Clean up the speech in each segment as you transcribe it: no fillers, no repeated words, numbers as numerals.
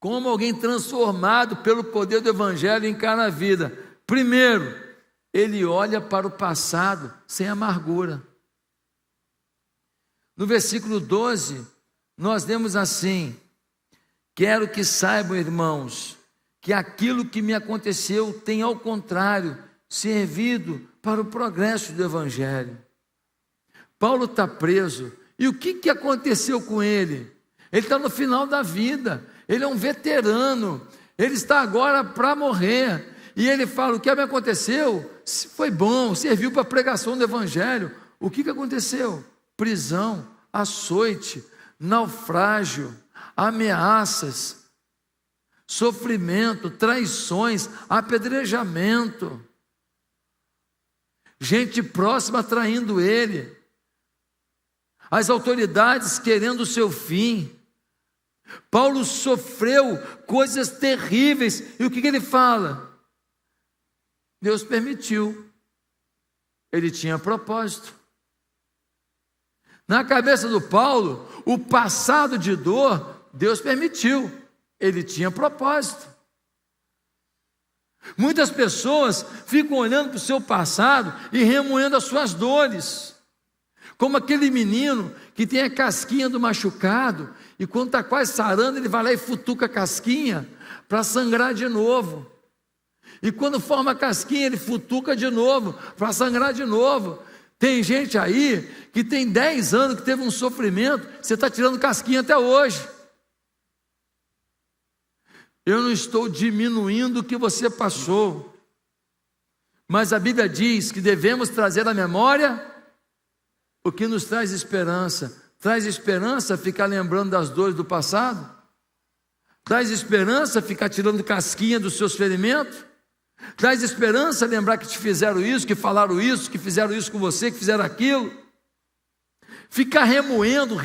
Como alguém transformado pelo poder do Evangelho encara a vida? Primeiro, ele olha para o passado sem amargura. No versículo 12, nós lemos assim: quero que saibam, irmãos, que aquilo que me aconteceu tem, ao contrário, servido para o progresso do Evangelho. Paulo está preso, e o que aconteceu com ele? Ele está no final da vida, ele é um veterano, ele está agora para morrer, e ele fala: o que me aconteceu foi bom, serviu para a pregação do Evangelho. O que aconteceu? Prisão, açoite, naufrágio, ameaças, sofrimento, traições, apedrejamento, gente próxima traindo ele, as autoridades querendo o seu fim. Paulo sofreu coisas terríveis, e o que ele fala? Deus permitiu, ele tinha propósito. Na cabeça do Paulo, o passado de dor, Deus permitiu, ele tinha propósito. Muitas pessoas ficam olhando para o seu passado e remoendo as suas dores, como aquele menino que tem a casquinha do machucado, e quando está quase sarando, ele vai lá e futuca a casquinha para sangrar de novo. E quando forma a casquinha, ele futuca de novo para sangrar de novo. Tem gente aí que tem 10 anos que teve um sofrimento, você está tirando casquinha até hoje. Eu não estou diminuindo o que você passou, mas a Bíblia diz que devemos trazer à memória o que nos traz esperança. Traz esperança ficar lembrando das dores do passado? Traz esperança ficar tirando casquinha dos seus ferimentos? Traz esperança lembrar que te fizeram isso, que falaram isso, que fizeram isso com você, que fizeram aquilo? Ficar remoendo,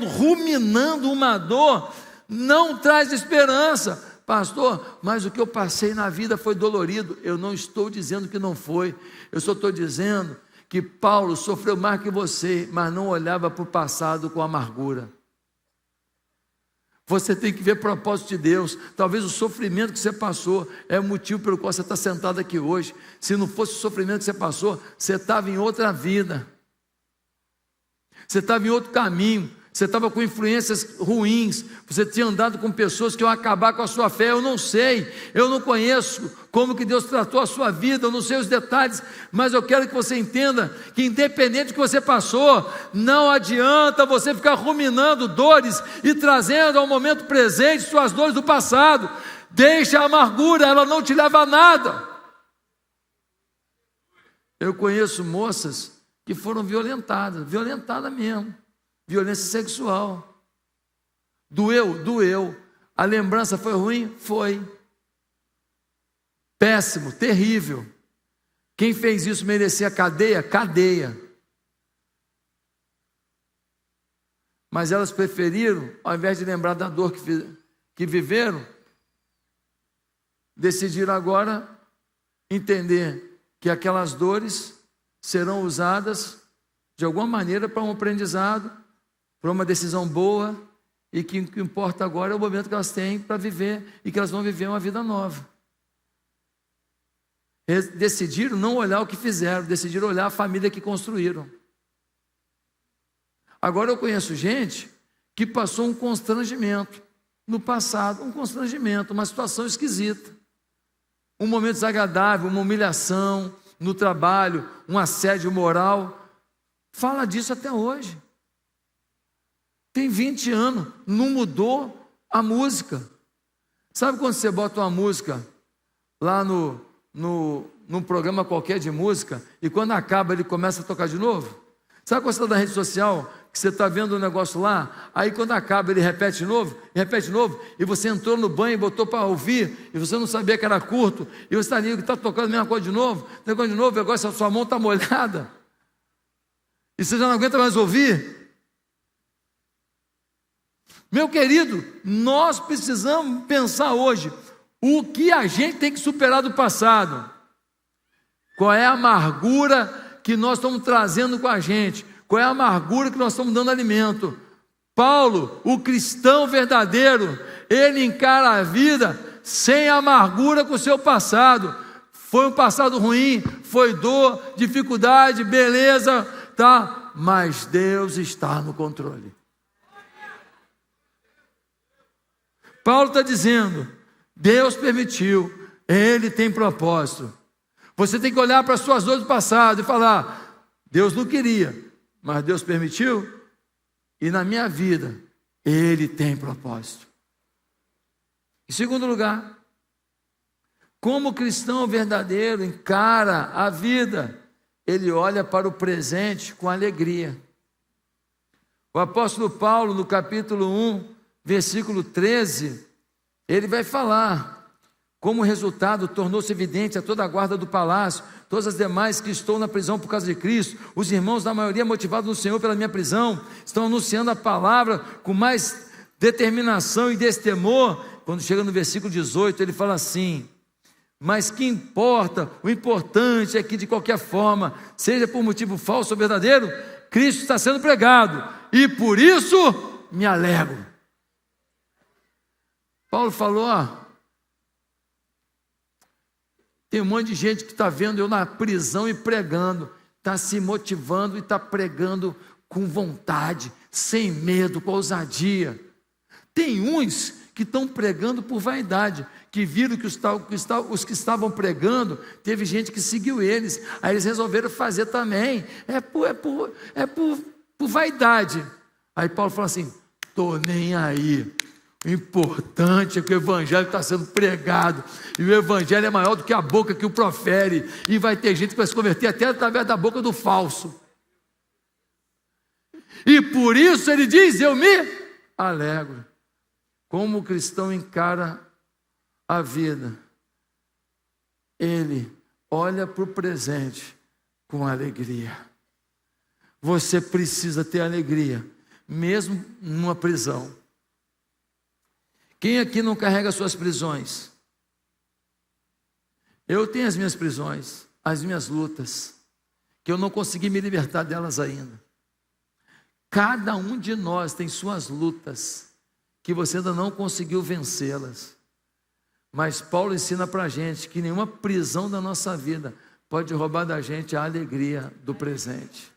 ruminando uma dor, não traz esperança. Pastor, mas o que eu passei na vida foi dolorido. Eu não estou dizendo que não foi, eu só estou dizendo que Paulo sofreu mais que você, mas não olhava para o passado com amargura. Você tem que ver o propósito de Deus. Talvez o sofrimento que você passou é o motivo pelo qual você está sentado aqui hoje. Se não fosse o sofrimento que você passou, você estava em outra vida, você estava em outro caminho, você estava com influências ruins, você tinha andado com pessoas que iam acabar com a sua fé. Eu não sei, eu não conheço como que Deus tratou a sua vida, eu não sei os detalhes, mas eu quero que você entenda que independente do que você passou, não adianta você ficar ruminando dores e trazendo ao momento presente suas dores do passado. Deixa a amargura, ela não te leva a nada. Eu conheço moças que foram violentadas mesmo. Violência sexual. Doeu. A lembrança foi ruim? Foi. Péssimo, terrível. Quem fez isso merecia cadeia? Cadeia. Mas elas preferiram, ao invés de lembrar da dor que viveram, decidiram agora entender que aquelas dores serão usadas de alguma maneira para um aprendizado, para uma decisão boa, e que o que importa agora é o momento que elas têm para viver, e que elas vão viver uma vida nova. Eles decidiram não olhar o que fizeram, decidiram olhar a família que construíram. Agora eu conheço gente que passou um constrangimento no passado, uma situação esquisita, um momento desagradável, uma humilhação no trabalho, um assédio moral, fala disso até hoje. Tem 20 anos, não mudou a música. Sabe quando você bota uma música lá num programa qualquer de música, e quando acaba ele começa a tocar de novo? Sabe quando você está na rede social, que você está vendo um negócio lá, aí quando acaba ele repete de novo, e você entrou no banho e botou para ouvir, e você não sabia que era curto, e você está ali, está tocando a mesma coisa de novo, e agora a sua mão está molhada, e você já não aguenta mais ouvir? Meu querido, nós precisamos pensar hoje o que a gente tem que superar do passado. Qual é a amargura que nós estamos trazendo com a gente? Qual é a amargura que nós estamos dando alimento? Paulo, o cristão verdadeiro, ele encara a vida sem amargura com o seu passado. Foi um passado ruim, foi dor, dificuldade, beleza, tá? Mas Deus está no controle. Paulo está dizendo, Deus permitiu, Ele tem propósito. Você tem que olhar para as suas dores do passado e falar, Deus não queria, mas Deus permitiu, e na minha vida, Ele tem propósito. Em segundo lugar, como o cristão verdadeiro encara a vida, ele olha para o presente com alegria. O apóstolo Paulo, no capítulo 1, versículo 13, ele vai falar, como resultado tornou-se evidente a toda a guarda do palácio, todas as demais que estão na prisão por causa de Cristo, os irmãos da maioria motivados no Senhor pela minha prisão, estão anunciando a palavra com mais determinação e destemor. Quando chega no versículo 18, ele fala assim, mas que importa, o importante é que de qualquer forma, seja por motivo falso ou verdadeiro, Cristo está sendo pregado, e por isso me alegro. Paulo falou, tem um monte de gente que está vendo eu na prisão e pregando, está se motivando e está pregando com vontade, sem medo, com ousadia. Tem uns que estão pregando por vaidade, que viram que os que estavam pregando, teve gente que seguiu eles, aí eles resolveram fazer também, é por vaidade. Aí Paulo fala assim, estou nem aí. O importante é que o evangelho está sendo pregado, e o evangelho é maior do que a boca que o profere, e vai ter gente que vai se converter até através da boca do falso. E por isso ele diz, eu me alegro. Como o cristão encara a vida, ele olha para o presente com alegria. Você precisa ter alegria, mesmo numa prisão. Quem aqui não carrega suas prisões? Eu tenho as minhas prisões, as minhas lutas, que eu não consegui me libertar delas ainda. Cada um de nós tem suas lutas, que você ainda não conseguiu vencê-las. Mas Paulo ensina para a gente que nenhuma prisão da nossa vida pode roubar da gente a alegria do presente.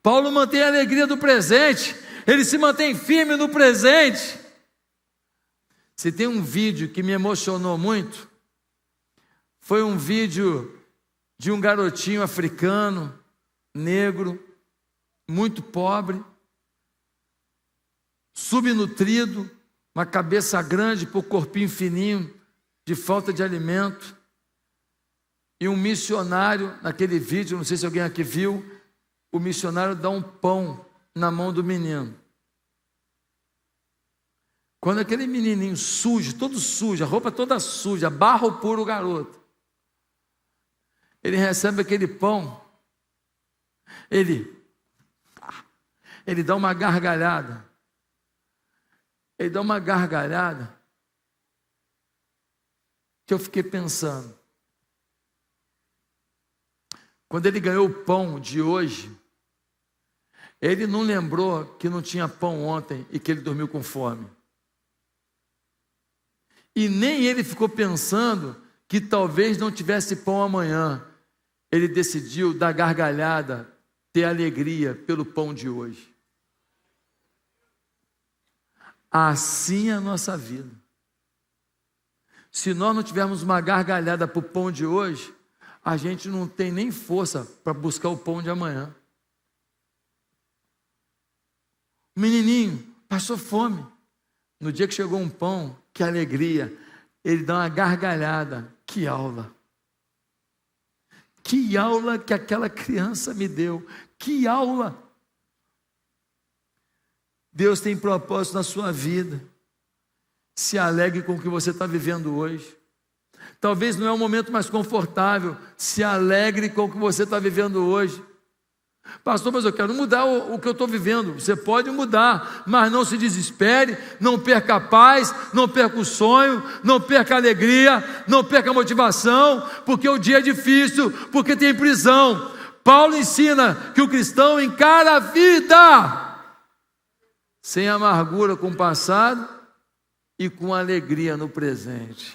Paulo mantém a alegria do presente, ele se mantém firme no presente. Se tem um vídeo que me emocionou muito, foi um vídeo de um garotinho africano, negro, muito pobre, subnutrido, uma cabeça grande por corpinho fininho, de falta de alimento, e um missionário, naquele vídeo, não sei se alguém aqui viu, o missionário dá um pão na mão do menino. Quando aquele menininho sujo, todo sujo, a roupa toda suja, barro puro o garoto, ele recebe aquele pão, ele dá uma gargalhada, que eu fiquei pensando, quando ele ganhou o pão de hoje, ele não lembrou que não tinha pão ontem e que ele dormiu com fome. E nem ele ficou pensando que talvez não tivesse pão amanhã. Ele decidiu dar gargalhada, ter alegria pelo pão de hoje. Assim é a nossa vida. Se nós não tivermos uma gargalhada para o pão de hoje, a gente não tem nem força para buscar o pão de amanhã. O menininho passou fome. No dia que chegou um pão, que alegria, ele dá uma gargalhada. Que aula! Que aula que aquela criança me deu! Que aula! Deus tem propósito na sua vida. Se alegre com o que você está vivendo hoje. Talvez não é o momento mais confortável. Se alegre com o que você está vivendo hoje. Pastor, mas eu quero mudar o que eu estou vivendo. Você pode mudar, mas não se desespere, não perca a paz, não perca o sonho, não perca a alegria, não perca a motivação, porque o dia é difícil, porque tem prisão. Paulo ensina que o cristão encara a vida sem amargura com o passado e com alegria no presente.